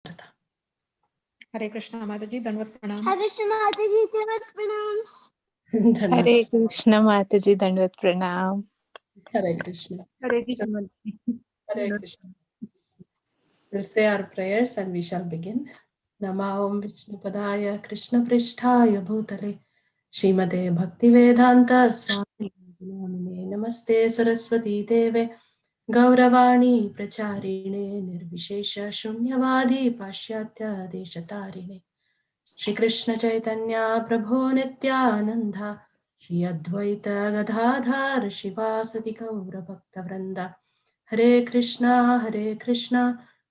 Hare Krishna Mataji, Dandavat Pranam. Hare Krishna Mataji, Dandavat Pranam. Hare Krishna Mataji, Dandavat Pranam. Hare Krishna. Hare Krishna. Hare Krishna. We'll say our prayers and we shall begin. Nama Om Vishnu Padaya Krishna Prishtaya Bhutale Srimate Bhaktivedanta Swami Namaste Saraswati Deve Gauravani Pracharine Nirvishesha Shunyavadi Pashyatya Deshatarine Shri Krishna Chaitanya Prabhu Nityananda Shri Advaita Gadadhar Shivasati Gaura Bhakta Vrinda Hare Krishna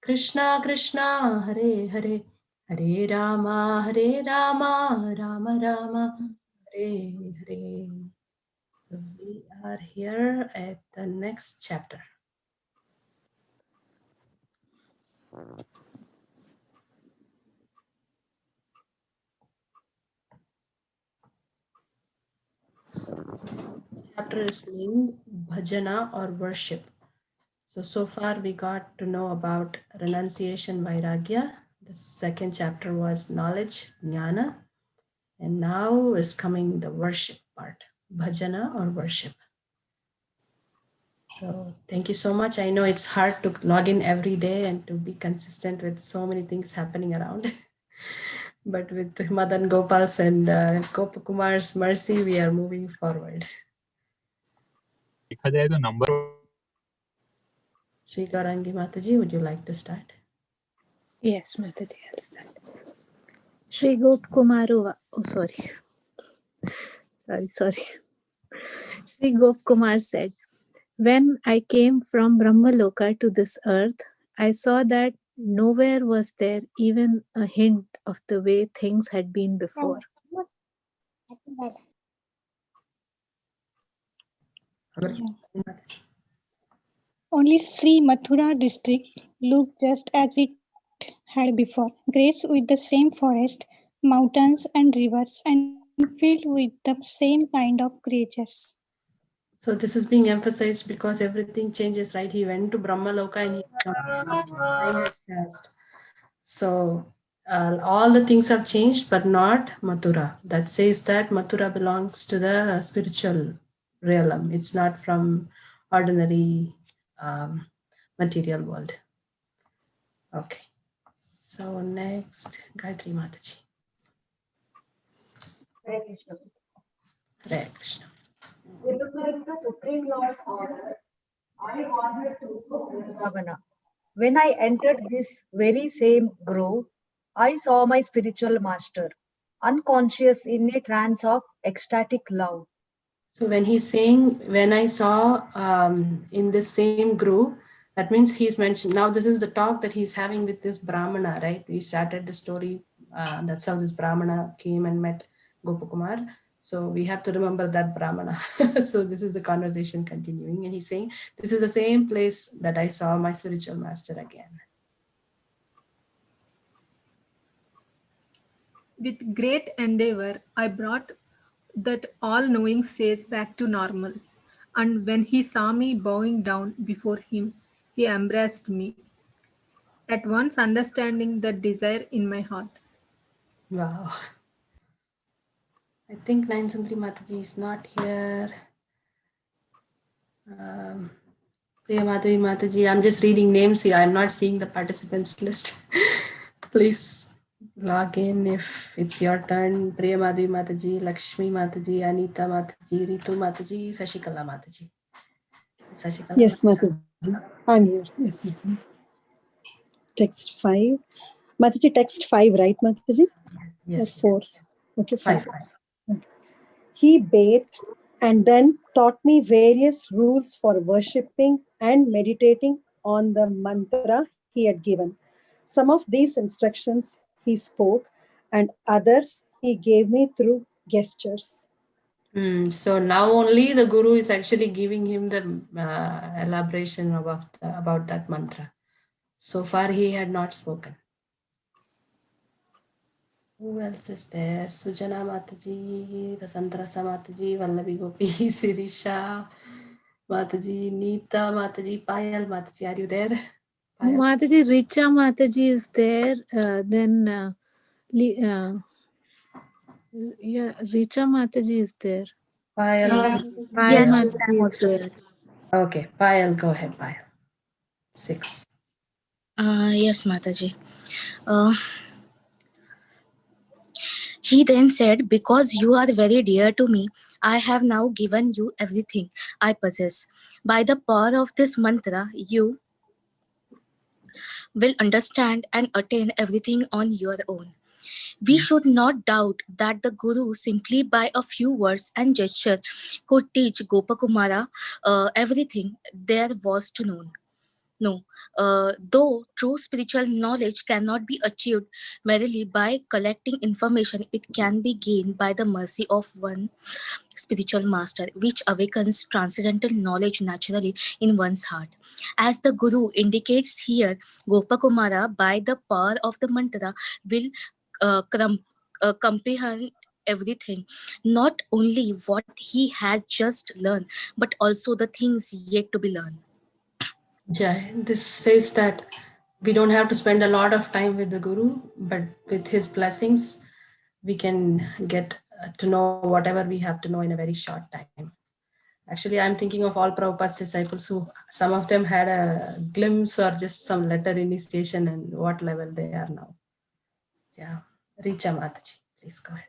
Krishna Krishna Hare Hare Hare Rama Rama Rama Hare Hare. So we are here at the next chapter. Chapter is named Bhajana or worship. So far we got to know about renunciation, Vairagya. The second chapter was knowledge, Jnana. And now is coming the worship part, Bhajana or worship. So thank you so much. I know it's hard to log in every day and to be consistent with so many things happening around. But with Madan Gopal's and Gopakumar's mercy, we are moving forward. Shri Gaurangi Mataji, would you like to start? Yes, Mataji, I'll start. Shri Gopakumaru, sorry. Shri Gopakumar said, when I came from Brahmaloka to this earth, I saw that nowhere was there even a hint of the way things had been before. Only Sri Mathura district looked just as it had before, graced with the same forest, mountains and rivers, and filled with the same kind of creatures. So this is being emphasized because everything changes, right? He went to Brahmaloka and time has passed. So all the things have changed, but not Mathura. That says that Mathura belongs to the spiritual realm. It's not from ordinary material world. Okay. So next, Gayatri Mataji. Hare Krishna. Hare Krishna. Remembering the Supreme Lord's order, I wandered to Vrindavana. When I entered this very same grove, I saw my spiritual master, unconscious in a trance of ecstatic love. So when he's saying, when I saw in this same group, that means he's mentioned, now this is the talk that he's having with this Brahmana, right? We started the story, that's how this Brahmana came and met Gopakumar. So we have to remember that Brahmana. So this is the conversation continuing. And he's saying, this is the same place that I saw my spiritual master again. With great endeavor, I brought that all-knowing sage back to normal. And when he saw me bowing down before him, he embraced me, at once understanding the desire in my heart. Wow. I think Nain Sundari Mataji is not here. Priya Madhavi Mataji, I'm just reading names here. I'm not seeing the participants list. Please log in if it's your turn. Priya Madhavi Mataji, Lakshmi Mataji, Anita Mataji, Ritu Mataji, Sashikala Mataji. Sashikala Yes, Mataji. I'm here. Yes, Mataji. Text 5. Mataji, text 5, right, Mataji? Yes. Or 4. Okay, 5. 5. Okay. He bathed and then taught me various rules for worshipping and meditating on the mantra he had given. Some of these instructions he spoke, and others he gave me through gestures. So now only the Guru is actually giving him the elaboration about that mantra. So far he had not spoken. Who else is there? Sujana Mataji, Vasantarasa Mataji, Vallavi Gopi, Sirisha Mataji, Neeta Mataji, Payal Mataji. Are you there? Mataji, Richa Mataji is there. Then yeah, Richa Mataji is there. Payal. Payal Yes, Mataji I'm is also there. there. Okay, Payal, go ahead, Payal. 6. Yes, Mataji. Uh, he then said, "Because you are very dear to me, I have now given you everything I possess. By the power of this mantra, you will understand and attain everything on your own." We should not doubt that the Guru, simply by a few words and gesture, could teach Gopakumara everything there was to know. No, though true spiritual knowledge cannot be achieved merely by collecting information, it can be gained by the mercy of one spiritual master, which awakens transcendental knowledge naturally in one's heart. As the Guru indicates here, Gopakumara, by the power of the mantra, will comprehend everything, not only what he has just learned, but also the things yet to be learned. Jai, this says that we don't have to spend a lot of time with the Guru, but with his blessings, we can get to know whatever we have to know in a very short time. Actually, I'm thinking of all Prabhupada's disciples who, some of them had a glimpse or just some letter initiation and what level they are now. Yeah. Richa Mataji, please go ahead.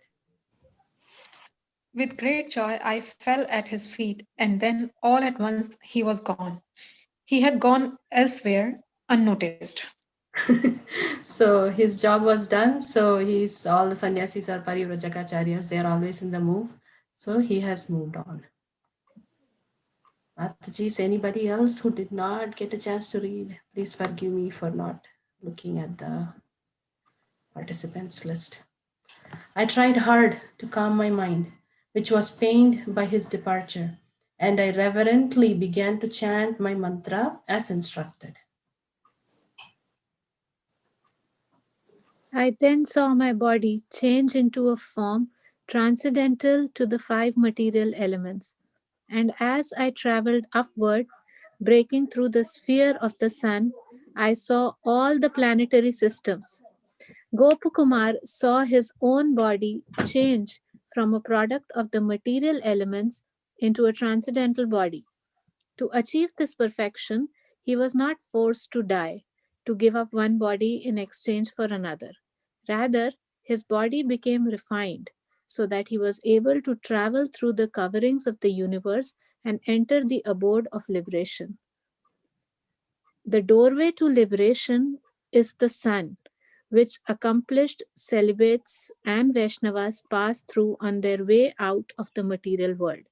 With great joy, I fell at his feet, and then all at once he was gone. He had gone elsewhere, unnoticed. So his job was done. So he's all the sannyasis are parivrajakacharyas. They are always in the move. So he has moved on. Mataji, is anybody else who did not get a chance to read? Please forgive me for not looking at the participants list. I tried hard to calm my mind, which was pained by his departure, and I reverently began to chant my mantra as instructed. I then saw my body change into a form transcendental to the 5 material elements. And as I traveled upward, breaking through the sphere of the sun, I saw all the planetary systems. Gopakumar saw his own body change from a product of the material elements into a transcendental body. To achieve this perfection, he was not forced to die, to give up one body in exchange for another. Rather, his body became refined so that he was able to travel through the coverings of the universe and enter the abode of liberation. The doorway to liberation is the sun, which accomplished celibates and Vaishnavas pass through on their way out of the material world.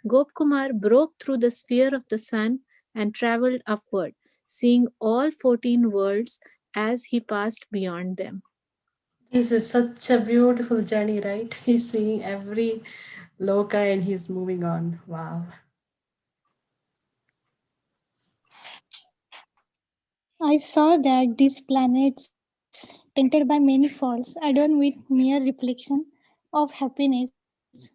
Gopkumar broke through the sphere of the sun and traveled upward, seeing all 14 worlds as he passed beyond them. This is such a beautiful journey, right? He's seeing every loka and he's moving on. Wow. I saw that these planets, tainted by many faults, adorned with mere reflection of happiness,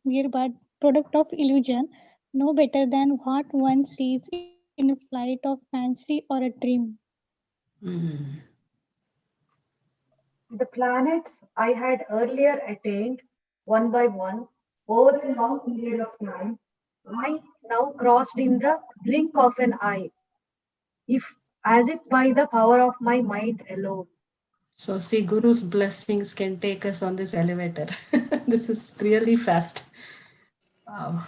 were but product of illusion, no better than what one sees in a flight of fancy or a dream. Mm. The planets I had earlier attained one by one over a long period of time, I now crossed in the blink of an eye, if as if by the power of my mind alone. So, see, Guru's blessings can take us on this elevator. This is really fast. Wow.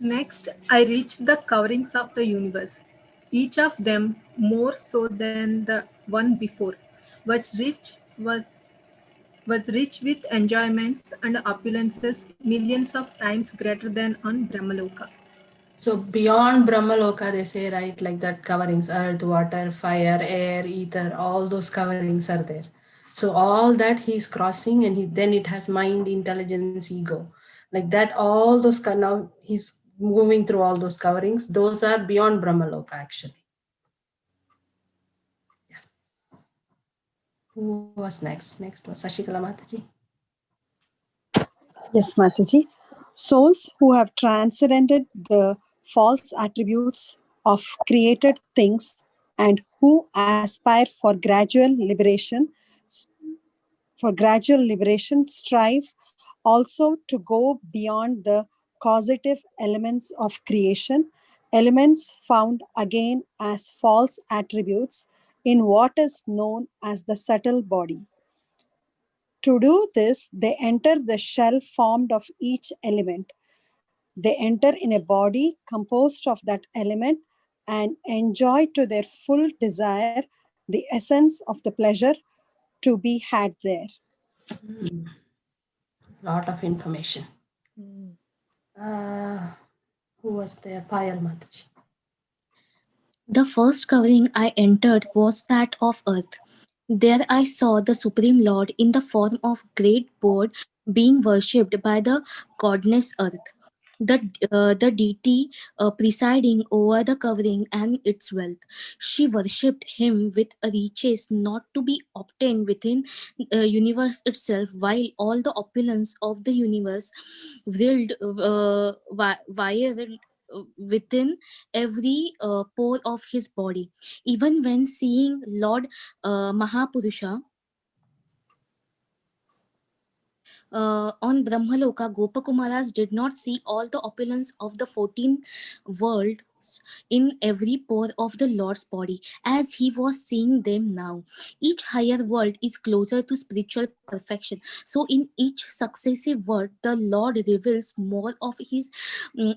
Next, I reached the coverings of the universe. Each of them, more so than the one before, was rich was, was rich with enjoyments and opulences millions of times greater than on Brahmaloka. So, beyond Brahmaloka, they say, right, like that coverings earth, water, fire, air, ether, all those coverings are there. So, all that he's crossing, and then it has mind, intelligence, ego. Like that, all those, now he's moving through all those coverings. Those are beyond Brahmaloka, actually. Who was next? Next was Sashikala Mataji. Yes, Mataji. Souls who have transcended the false attributes of created things and who aspire for gradual liberation strive also to go beyond the causative elements of creation, elements found again as false attributes in what is known as the subtle body. To do this, they enter the shell formed of each element. They enter in a body composed of that element and enjoy to their full desire the essence of the pleasure to be had there. Lot of information. Who was there? Payal Mataji. The first covering I entered was that of earth. There I saw the Supreme Lord in the form of great bird being worshipped by the goddess Earth. The deity presiding over the covering and its wealth. She worshipped him with riches not to be obtained within the universe itself, while all the opulence of the universe wired within every pore of his body. Even when seeing Lord Mahapurusha on Brahmaloka, Gopakumaras did not see all the opulence of the 14 worlds in every pore of the Lord's body as he was seeing them now. Each higher world is closer to spiritual perfection. So, in each successive world, the Lord reveals more of his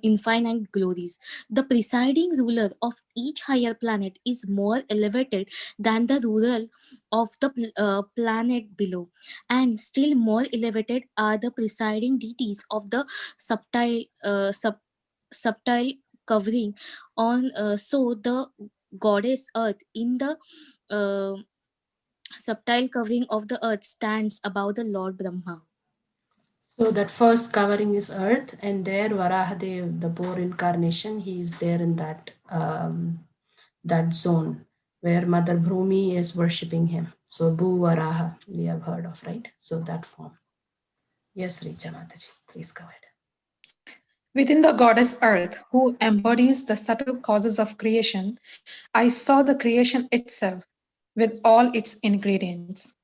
infinite glories. The presiding ruler of each higher planet is more elevated than the ruler of the planet below, and still more elevated are the presiding deities of the subtle covering on. So the goddess Earth in the uh, subtle covering of the earth stands above the Lord Brahma. So that first covering is earth, and there Varahadev, the boar incarnation, he is there in that zone where Mother Bhumi is worshipping him. So Bhu Varaha, we have heard of, right? So that form. Yes, Richa Mataji, please go ahead. Within the goddess Earth, who embodies the subtle causes of creation, I saw the creation itself with all its ingredients.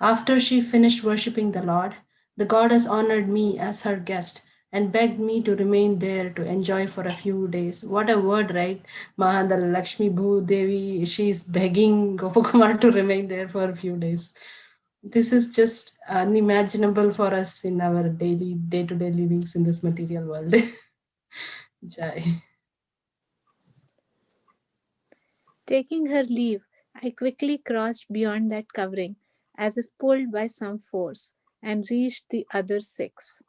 After she finished worshipping the Lord, the goddess honored me as her guest and begged me to remain there to enjoy for a few days. What a word, right? Mahandala Lakshmi Bhu Devi, she's begging Gopakumar to remain there for a few days. This is just unimaginable for us in our daily, day-to-day livings in this material world. Jai. Taking her leave, I quickly crossed beyond that covering, as if pulled by some force, and reached the other six.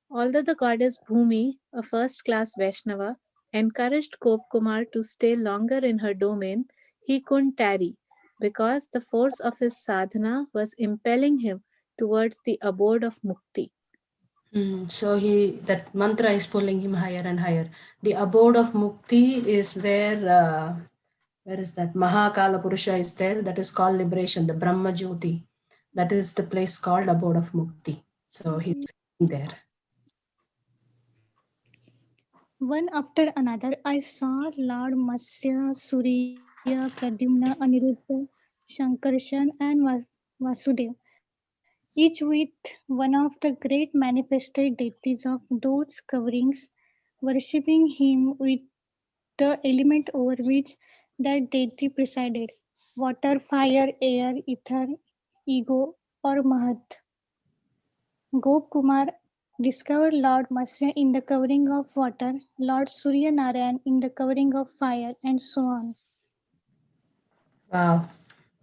Although the goddess Bhumi, a first class Vaishnava, encouraged Kumar to stay longer in her domain, he couldn't tarry, because the force of his sadhana was impelling him towards the abode of mukti. So that mantra is pulling him higher and higher. The abode of mukti is where is that? Mahakala Purusha is there. That is called liberation, the Brahma Jyoti. That is the place called abode of mukti. So he's there. One after another, I saw Lord Matsya, Surya, Pradyumna, Aniruddha, Shankarshan, and Vasudev, each with one of the great manifested deities of those coverings, worshipping him with the element over which that deity presided: water, fire, air, ether, ego, or Mahat. Gop Kumar discovered Lord Matsya in the covering of water, Lord Surya Narayan in the covering of fire, and so on. Wow,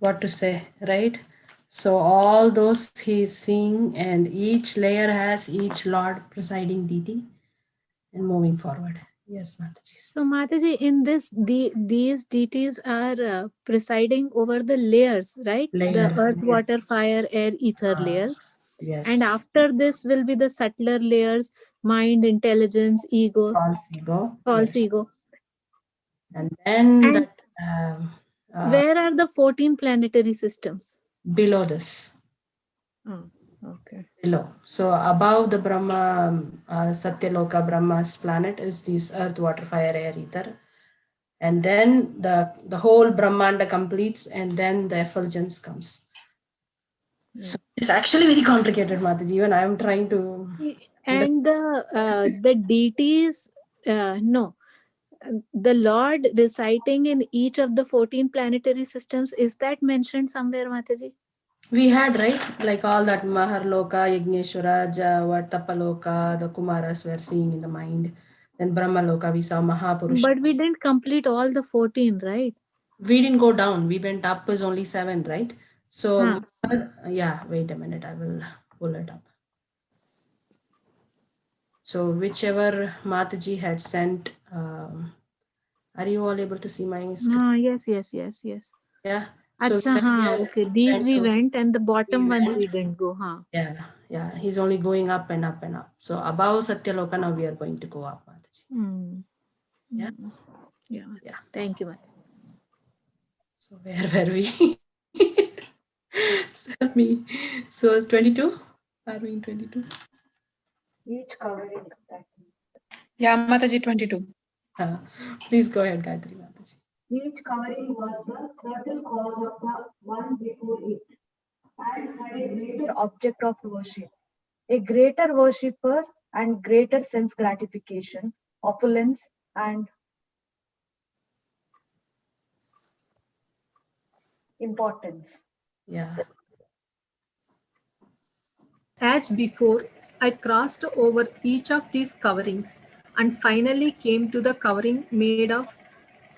what to say, right? So all those he's seeing, and each layer has each Lord presiding deity, and moving forward. Yes, Mataji. So, Mataji, in this, these deities are presiding over the layers, right? The Layer. earth, Yes. water, fire, air, ether layer. And Yes. after this will be the subtler layers: mind, intelligence, ego, False ego. false Yes. ego. And then And that where are the 14 planetary systems? below this. Oh, okay. below. So above the Brahma, Satyaloka Brahma's planet is this earth, water, fire, air, ether. And then the whole Brahmanda completes, and then the effulgence comes. So it's actually very complicated, Mataji. Even I am trying to And the deities, no, the Lord reciting in each of the 14 planetary systems, is that mentioned somewhere, Mataji? we had, right? Like all that Maharloka, Yagneshwara, what Tapaloka, the Kumaras were seeing in the mind. Then Brahmaloka, we saw Mahapurusha. But we didn't complete all the 14, right? We didn't go down. We went up is only 7, right? So, Huh. yeah, wait a minute. I will pull it up. So, whichever Mataji had sent, are you all able to see my screen? Yes. Yeah. So, Acha, okay. These went we to, went and the we bottom ones went, we didn't go, yeah. He's only going up and up and up. So, above Satyaloka, now we are going to go up, Mataji. Hmm. Yeah. Yeah. Yeah. Thank you, Mataji. So, where were we? Help me. So, 22? Are we in 22? Each covering that. Yeah, Mataji 22. Please go ahead, Gayatri Mataji. Each covering was the certain cause of the one before it, and had a greater object of worship, a greater worshipper, and greater sense gratification, opulence, and importance. Yeah. As before, I crossed over each of these coverings and finally came to the covering made of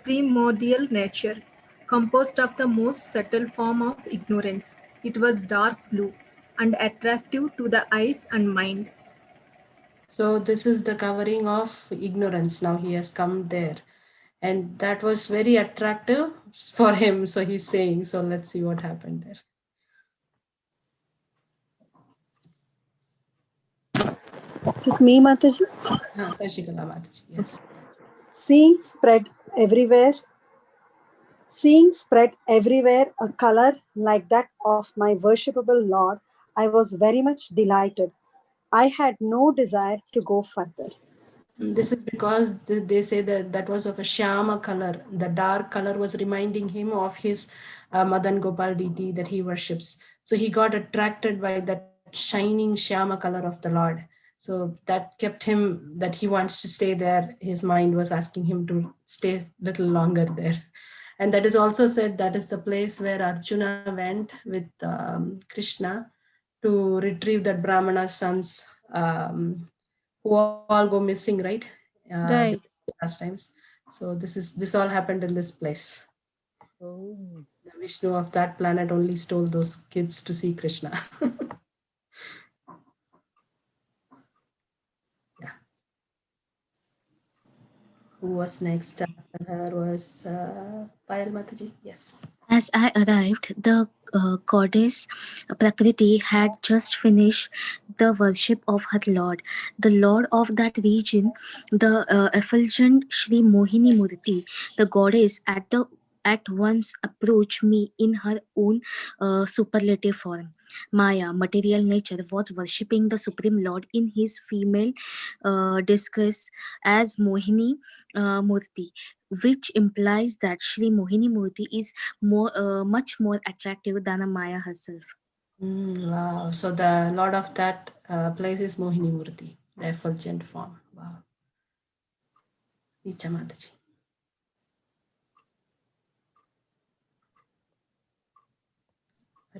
primordial nature, composed of the most subtle form of ignorance. It was dark blue and attractive to the eyes and mind. So this is the covering of ignorance. Now he has come there. And that was very attractive for him. So he's saying, so let's see what happened there. Is it me, Mataji? Sashikala Mataji, yes. Seeing spread everywhere, seeing spread everywhere a color like that of my worshipable Lord, I was very much delighted. I had no desire to go further. This is because they say that that was of a Shyama color. The dark color was reminding him of his Madan Gopal deity that he worships. So he got attracted by that shining Shyama color of the Lord. So that kept him, that he wants to stay there. His mind was asking him to stay a little longer there. And that is also said that is the place where Arjuna went with Krishna to retrieve that Brahmana's sons who all go missing, right? Right. Last times. So this all happened in this place. Oh. The Vishnu of that planet only stole those kids to see Krishna. Yeah. Who was next after her was Payal Mataji. Yes. As I arrived, the goddess Prakriti had just finished the worship of her lord. The lord of that region, the effulgent Sri Mohini Murti, the goddess at once approached me in her own superlative form. Maya, material nature, was worshipping the Supreme Lord in his female disguise as Mohini Murti, which implies that Sri Mohini Murti is much more attractive than a Maya herself. Wow. So the lord of that place is Mohini Murti, the effulgent form. Wow. Richa Mataji.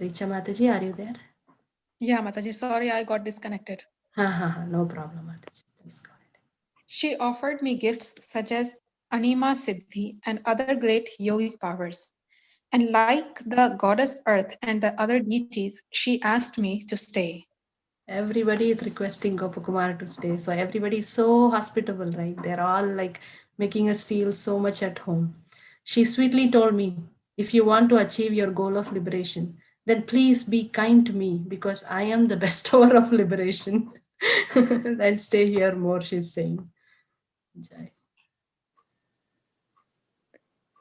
Richa Mataji, are you there? Yeah, Mataji, sorry I got disconnected. No problem, Mataji. Please go ahead. She offered me gifts such as Anima Siddhi and other great yogic powers. And like the goddess Earth and the other deities, she asked me to stay. Everybody is requesting Gopakumar to stay. So everybody is so hospitable, right? They're all like making us feel so much at home. She sweetly told me, if you want to achieve your goal of liberation, then please be kind to me because I am the bestower of liberation. And stay here more, she's saying. Jai.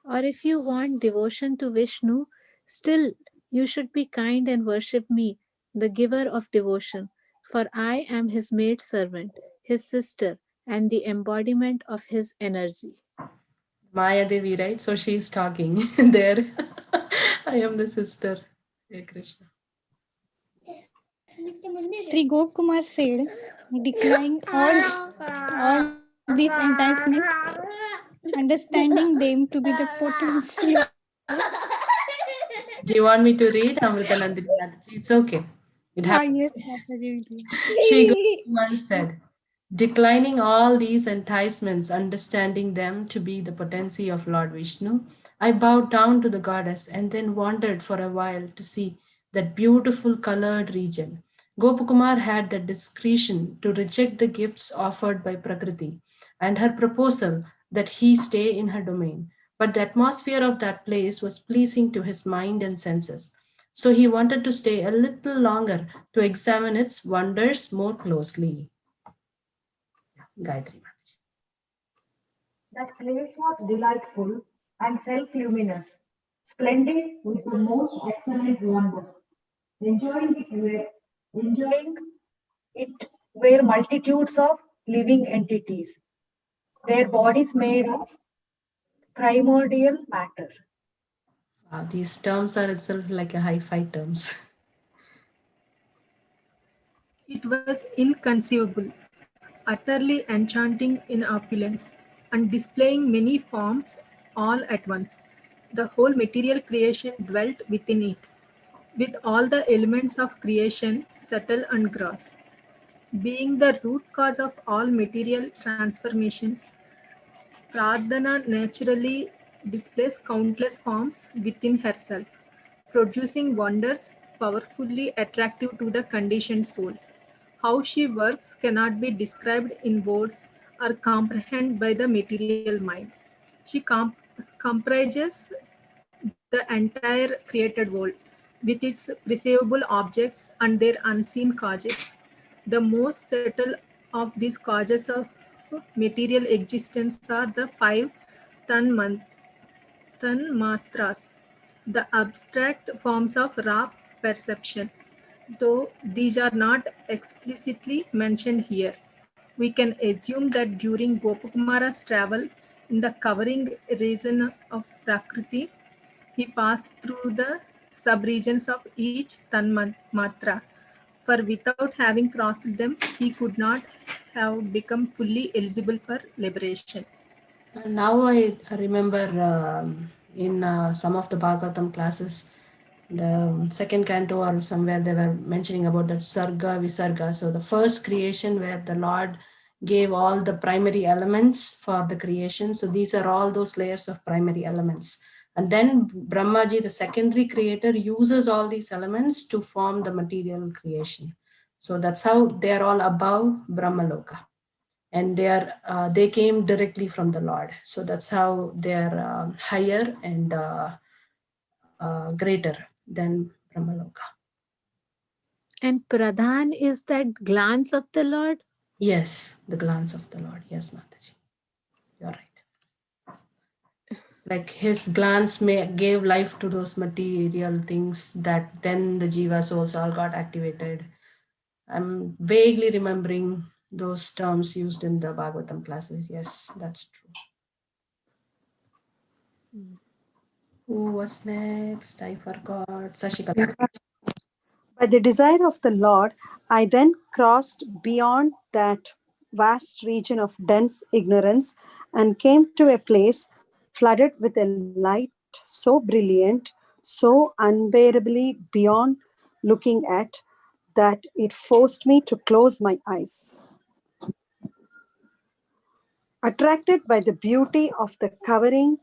Or if you want devotion to Vishnu, still you should be kind and worship me, the giver of devotion. for I am his maid servant, his sister, and the embodiment of his energy. Maya Devi, right? So she's talking there. I am the sister. Hey Krishna. Sri Gokumar said, declining all these enticements, understanding them to be the potency of. Do you want me to read Amritanandini Mataji? It's okay. It happens. Yes, Mataji. She once said, declining all these enticements, understanding them to be the potency of Lord Vishnu, I bowed down to the goddess and then wandered for a while to see that beautiful colored region. Gopakumar had the discretion to reject the gifts offered by Prakriti and her proposal that he stay in her domain. But the atmosphere of that place was pleasing to his mind and senses. So he wanted to stay a little longer to examine its wonders more closely. Gayatri Mataji. That place was delightful and self-luminous, splendid with the most excellent wonders. Enjoying it enjoying it were multitudes of living entities, their bodies made of primordial matter. Wow, these terms are itself like a hi-fi terms. It was inconceivable, utterly enchanting in opulence, and displaying many forms all at once. The whole material creation dwelt within it, with all the elements of creation subtle and gross. Being the root cause of all material transformations, Pradhana naturally displays countless forms within herself, producing wonders powerfully attractive to the conditioned souls. How she works cannot be described in words or comprehended by the material mind. She comprises the entire created world with its perceivable objects and their unseen causes. The most subtle of these causes of material existence are the five tan tanmatras, the abstract forms of raw perception. Though these are not explicitly mentioned here, we can assume that during Gopakumara's travel in the covering region of Prakriti, he passed through the subregions of each tanmatra, for without having crossed them, he could not have become fully eligible for liberation. Now I remember in some of the Bhagavatam classes, the second canto or somewhere they were mentioning about that Sarga Visarga. So the first creation where the Lord gave all the primary elements for the creation. So these are all those layers of primary elements. And then Brahmaji, the secondary creator, uses all these elements to form the material creation. So that's how they are all above Brahmaloka. And they came directly from the Lord. So that's how they're higher and greater than Brahmaloka. And Pradhan is that glance of the Lord? Yes, the glance of the Lord. Yes, Mataji. You're right. Like his glance gave life to those material things that then the Jiva souls all got activated. I'm vaguely remembering those terms used in the Bhagavatam classes. Yes, that's true. Who was next? I forgot. Sashikala. By the desire of the Lord, I then crossed beyond that vast region of dense ignorance and came to a place flooded with a light so brilliant, so unbearably beyond looking at, that it forced me to close my eyes. Attracted by the beauty of the covering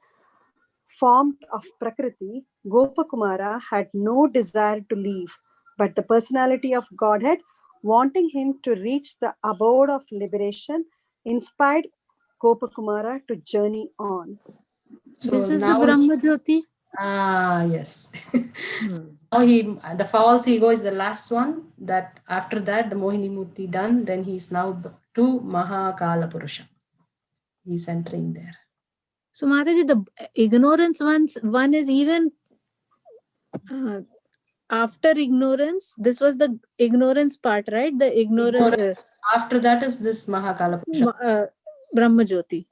formed of Prakriti, Gopakumara had no desire to leave, but the personality of Godhead, wanting him to reach the abode of liberation, inspired Gopakumara to journey on. So This is the now, Brahma Jyoti. yes. Now the false ego is the last one. That after that, the Mohini Murti done. Then he's now to Mahakala Purusha. He's entering there. So Mataji, the ignorance one is even After ignorance, this was the ignorance part, right? The ignorance, Ignorance. After that is this Mahakala Purusha, Brahma Jyoti.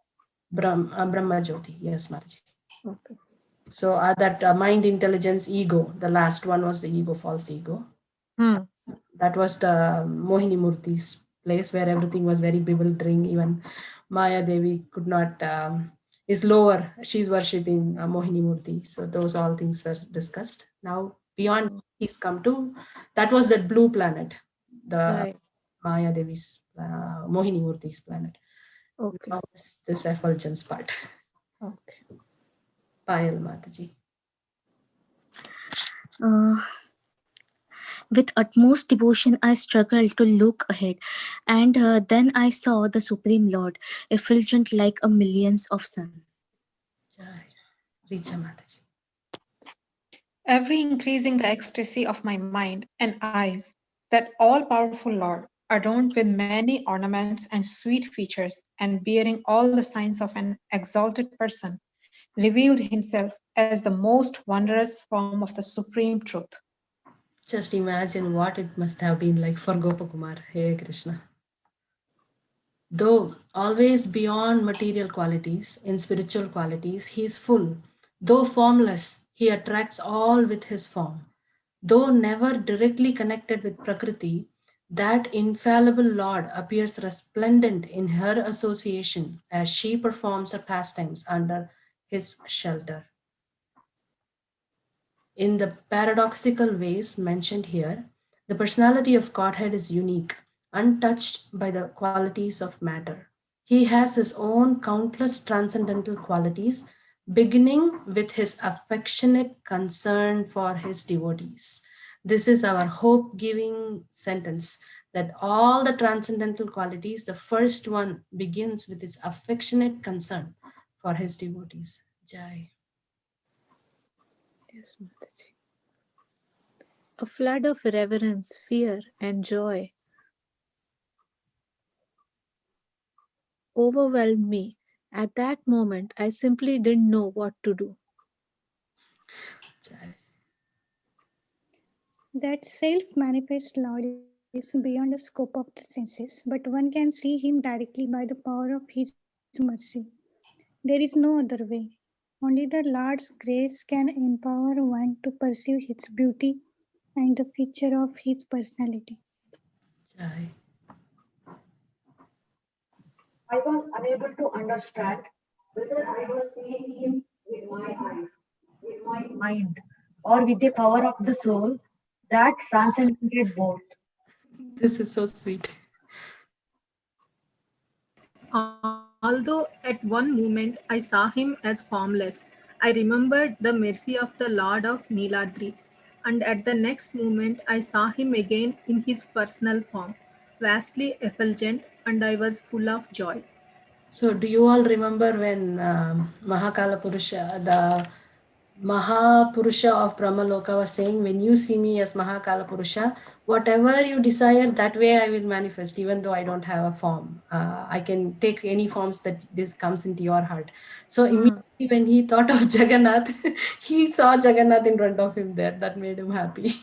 Brahma Jyoti. Yes, Mataji. Okay. So that mind, intelligence, ego. The last one was the ego, false ego. That was the Mohini Murti's place where everything was very bewildering. Even Maya Devi could not, is lower. She's worshipping Mohini Murti. So those all things were discussed. Now beyond he's come to, that was that blue planet, the Right. Maya Devi's, Mohini Murti's planet. Okay. Now it's this effulgence part. Okay. Payal Mataji. With utmost devotion, I struggled to look ahead, and then I saw the Supreme Lord, effulgent like a millions of sun. Jai. Richa Mataji. Ever increasing the ecstasy of my mind and eyes, that all-powerful Lord, adorned with many ornaments and sweet features, and bearing all the signs of an exalted person, revealed himself as the most wondrous form of the supreme truth. Just imagine what it must have been like for Gopakumar. Hey Krishna. Though always beyond material qualities, in spiritual qualities, he is full. Though formless, he attracts all with his form. Though never directly connected with Prakriti, that infallible Lord appears resplendent in her association as she performs her pastimes under his shelter. In the paradoxical ways mentioned here, the personality of Godhead is unique, untouched by the qualities of matter. He has his own countless transcendental qualities, beginning with his affectionate concern for his devotees. This is our hope giving sentence that all the transcendental qualities, the first one begins with his affectionate concern for his devotees. Jai. Yes, Mataji. A flood of reverence, fear, and joy overwhelmed me. At that moment, I simply didn't know what to do. Jai. That self-manifest Lord is beyond the scope of the senses, but one can see him directly by the power of his mercy. There is no other way. Only the Lord's grace can empower one to perceive his beauty and the feature of his personality. Jai. I was unable to understand whether I was seeing him with my eyes, with my mind, or with the power of the soul that transcended both. This is so sweet. Although at one moment I saw him as formless, I remembered the mercy of the Lord of Niladri, and at the next moment I saw him again in his personal form, vastly effulgent, and I was full of joy. So, do you all remember when Mahakala Purusha, the Mahapurusha of Brahmaloka was saying, when you see me as Mahakala Purusha, whatever you desire, that way I will manifest, even though I don't have a form. I can take any forms that this comes into your heart. So, immediately when he thought of Jagannath, he saw Jagannath in front of him there. That made him happy.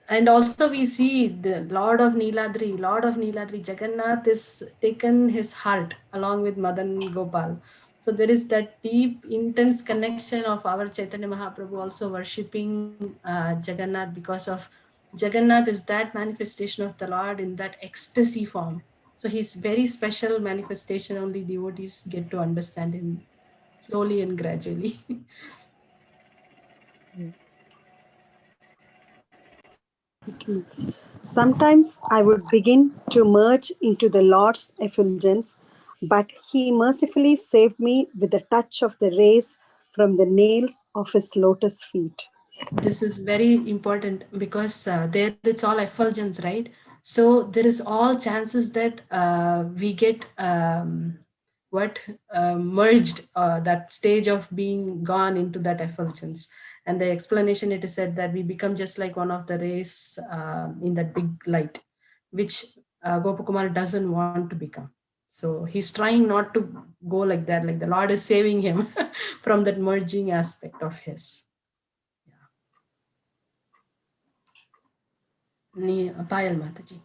And also we see the Lord of Niladri, Jagannath is taken his heart along with Madan Gopal. So there is that deep, intense connection of our Chaitanya Mahaprabhu also worshipping Jagannath, because of Jagannath is that manifestation of the Lord in that ecstasy form. So he's very special manifestation, only devotees get to understand him slowly and gradually. Okay. Sometimes I would begin to merge into the Lord's effulgence, but He mercifully saved me with a touch of the rays from the nails of His lotus feet. This is very important because there it's all effulgence, right? So there is all chances that we get merged, that stage of being gone into that effulgence. And the explanation, it is said that we become just like one of the rays in that big light, which Gopakumar doesn't want to become. So he's trying not to go like that, like the Lord is saving him from that merging aspect of his. Payal Mataji.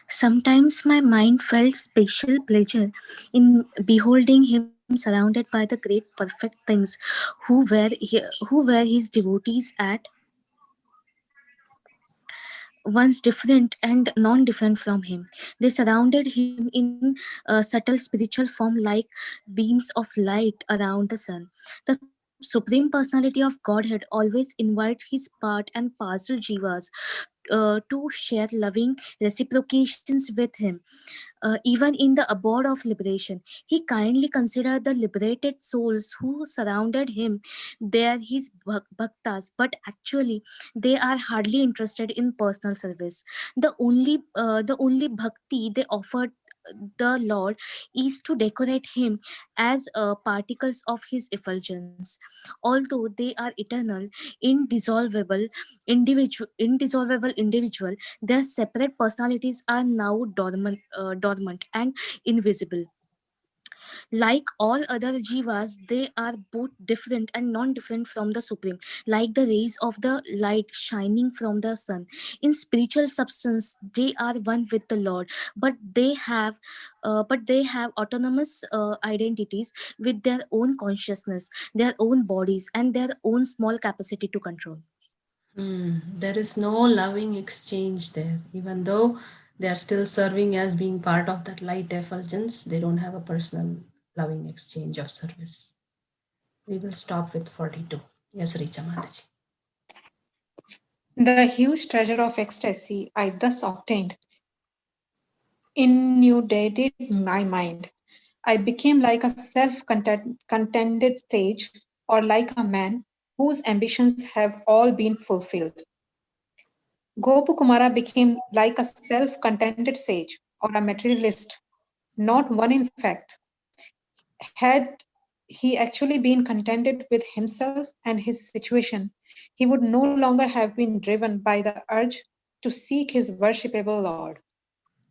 Sometimes my mind felt special pleasure in beholding him surrounded by the great perfect things who were his devotees at once different and non-different from him. They surrounded him in a subtle spiritual form like beams of light around the sun. The Supreme Personality of Godhead always invites his part and parcel jivas to share loving reciprocations with him. Even in the abode of liberation, he kindly considered the liberated souls who surrounded him. They are his bhaktas, but actually they are hardly interested in personal service. The only bhakti they offered the Lord is to decorate him as particles of his effulgence. Although they are eternal, indissoluble individual, their separate personalities are now dormant and invisible. Like all other jivas, they are both different and non-different from the Supreme, like the rays of the light shining from the sun. In spiritual substance, they are one with the Lord, but they have autonomous identities with their own consciousness, their own bodies, and their own small capacity to control. There is no loving exchange there. Even though they are still serving as being part of that light effulgence, they don't have a personal loving exchange of service. We will stop with 42. Yes, Richa Mataji. The huge treasure of ecstasy I thus obtained inundated my mind. I became like a self-contented sage, or like a man whose ambitions have all been fulfilled. Gopakumara became like a self-contented sage, or a materialist, not one in fact. Had he actually been contented with himself and his situation, he would no longer have been driven by the urge to seek his worshipable Lord.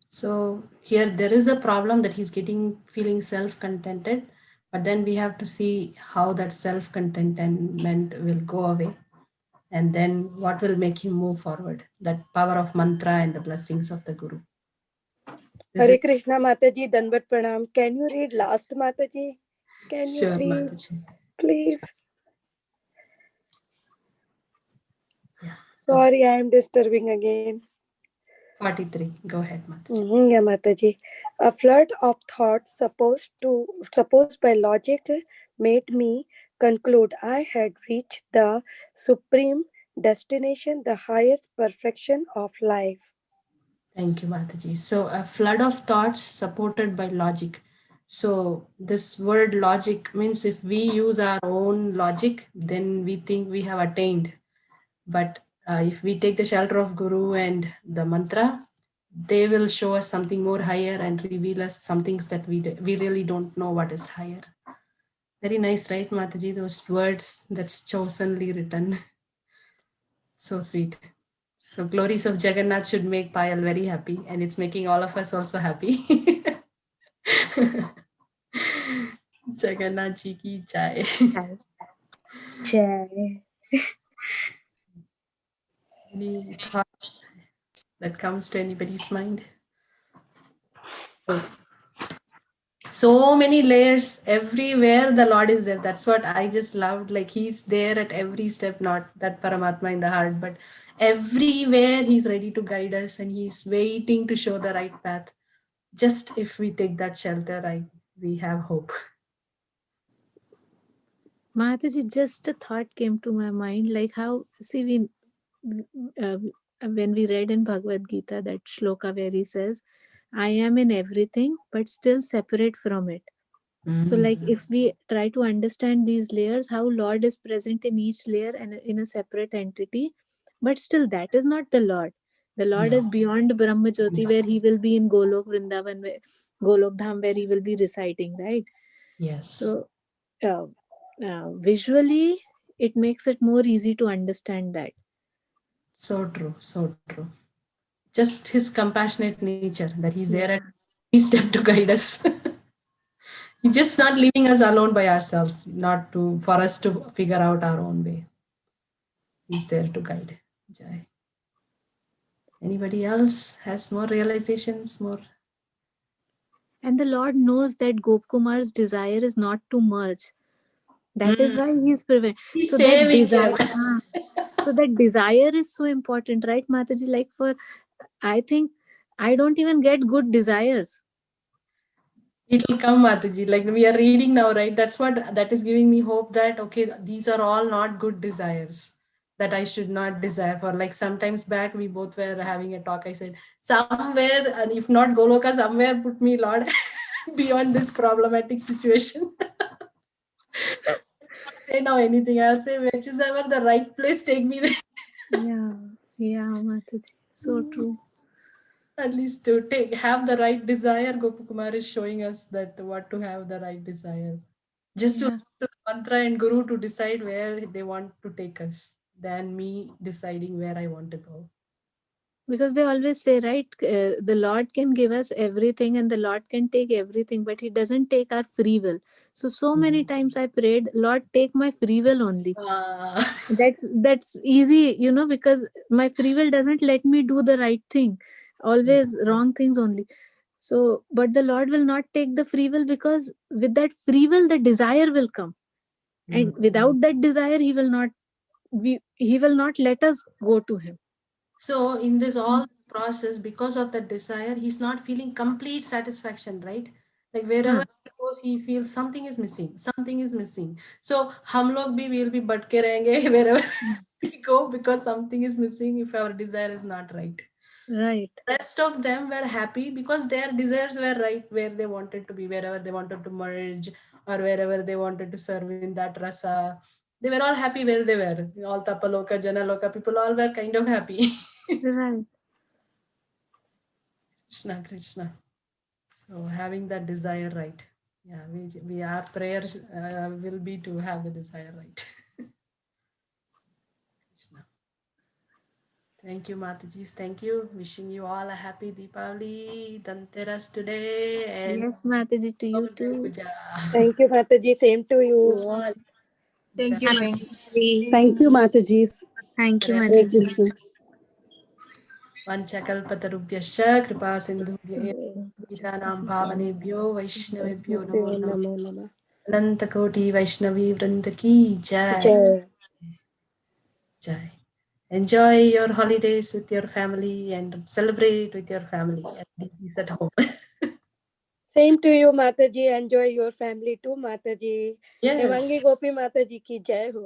So here there is a problem that he's getting feeling self-contented, but then we have to see how that self-contentment will go away, and then what will make him move forward. That power of mantra and the blessings of the Guru. This Hare is Krishna Mataji, Danvat Pranam. Can you read last Mataji? Can you sure, please? Mataji. Please. Yeah. Sorry, I am disturbing again. 43. Go ahead, Mataji. Yeah, Mataji. A flood of thoughts supposed by logic made me conclude I had reached the supreme destination, the highest perfection of life. Thank you, Mataji. So, a flood of thoughts supported by logic. So, this word logic means if we use our own logic, then we think we have attained. But if we take the shelter of Guru and the mantra, they will show us something more higher and reveal us some things that we really don't know what is higher. Very nice, right, Mataji? Those words that's chosenly written. So sweet. So glories of Jagannath should make Payal very happy, and it's making all of us also happy. Jagannath ji ki jai. Jai. Any thoughts that comes to anybody's mind? So many layers everywhere. The Lord is there. That's what I just loved. Like he's there at every step, not that Paramatma in the heart, but everywhere he's ready to guide us and he's waiting to show the right path. Just if we take that shelter, we have hope. Mataji, just a thought came to my mind, like how, see, uh, when we read in Bhagavad Gita that shloka where he says, I am in everything, but still separate from it. So, like, if we try to understand these layers, how Lord is present in each layer and in a separate entity, but still that is not the Lord. The Lord is beyond Brahma Jyoti, where he will be in Golok Vrindavan, Golok Dham, where he will be reciting, right? Yes. So, visually, it makes it more easy to understand that. So true, so true. Just his compassionate nature that he's there at every step to guide us. He's just not leaving us alone by ourselves, not to for us to figure out our own way. He's there to guide. Jai. Anybody else has more realizations, more? And the Lord knows that Gopkumar's desire is not to merge. That is why He's prevent. He's So that saving desire, them. so that desire is so important, right, Mataji? Like for, I think I don't even get good desires. It'll come, Mataji. Like we are reading now, right? That is giving me hope that okay, these are all not good desires that I should not desire for. Like sometimes back, we both were having a talk. I said, somewhere, and if not Goloka, somewhere put me, Lord, beyond this problematic situation. I'll not say now anything. I'll say, which is ever the right place, take me there. Yeah, Mataji. So true. At least to have the right desire. Gopakumar is showing us that what to have the right desire. Just to Yeah. look to the mantra and guru to decide where they want to take us than me deciding where I want to go. Because they always say, right, the Lord can give us everything and the Lord can take everything, but He doesn't take our free will. So many times I prayed, Lord, take my free will only. That's easy, because my free will doesn't let me do the right thing, always wrong things only. So but the Lord will not take the free will, because with that free will the desire will come, and without that desire he will not let us go to Him. So in this all process, because of that desire, he's not feeling complete satisfaction, right? Like wherever he goes, he feels something is missing. Something is missing. So hum log bhi will be batke rahenge wherever we go because something is missing if our desire is not right. Right. Rest of them were happy because their desires were right where they wanted to be, wherever they wanted to merge or wherever they wanted to serve in that rasa. They were all happy where they were. All Tapaloka, Janaloka people all were kind of happy. Right. Krishna, Krishna. So having that desire right. Yeah, we our prayers will be to have the desire right. Krishna. Thank you, Matajis. Thank you. Wishing you all a happy Deepavali, Dhanteras today, and Yes, Mataji, to you Govardhan too. Puja. Thank you, Mataji. Same to you. To all. Thank you, Thank Mataji. Thank you, Mataji's. Thank you, Hare Mataji. Krishna. Vanchakalpatarubhyascha कृपा सिन्धुभ्य गीतानां पावनेभ्यो वैष्णवेभ्यो नमो नमः Namo Namah. अनंतकोटि Vaishnavi वृंद की जय Jai. जय. Enjoy your holidays with your family and celebrate with your family and peace at home. Same to you, Mataji. Enjoy your family too, Mataji. Yes. Hemangi Gopi Mataji ki jai ho.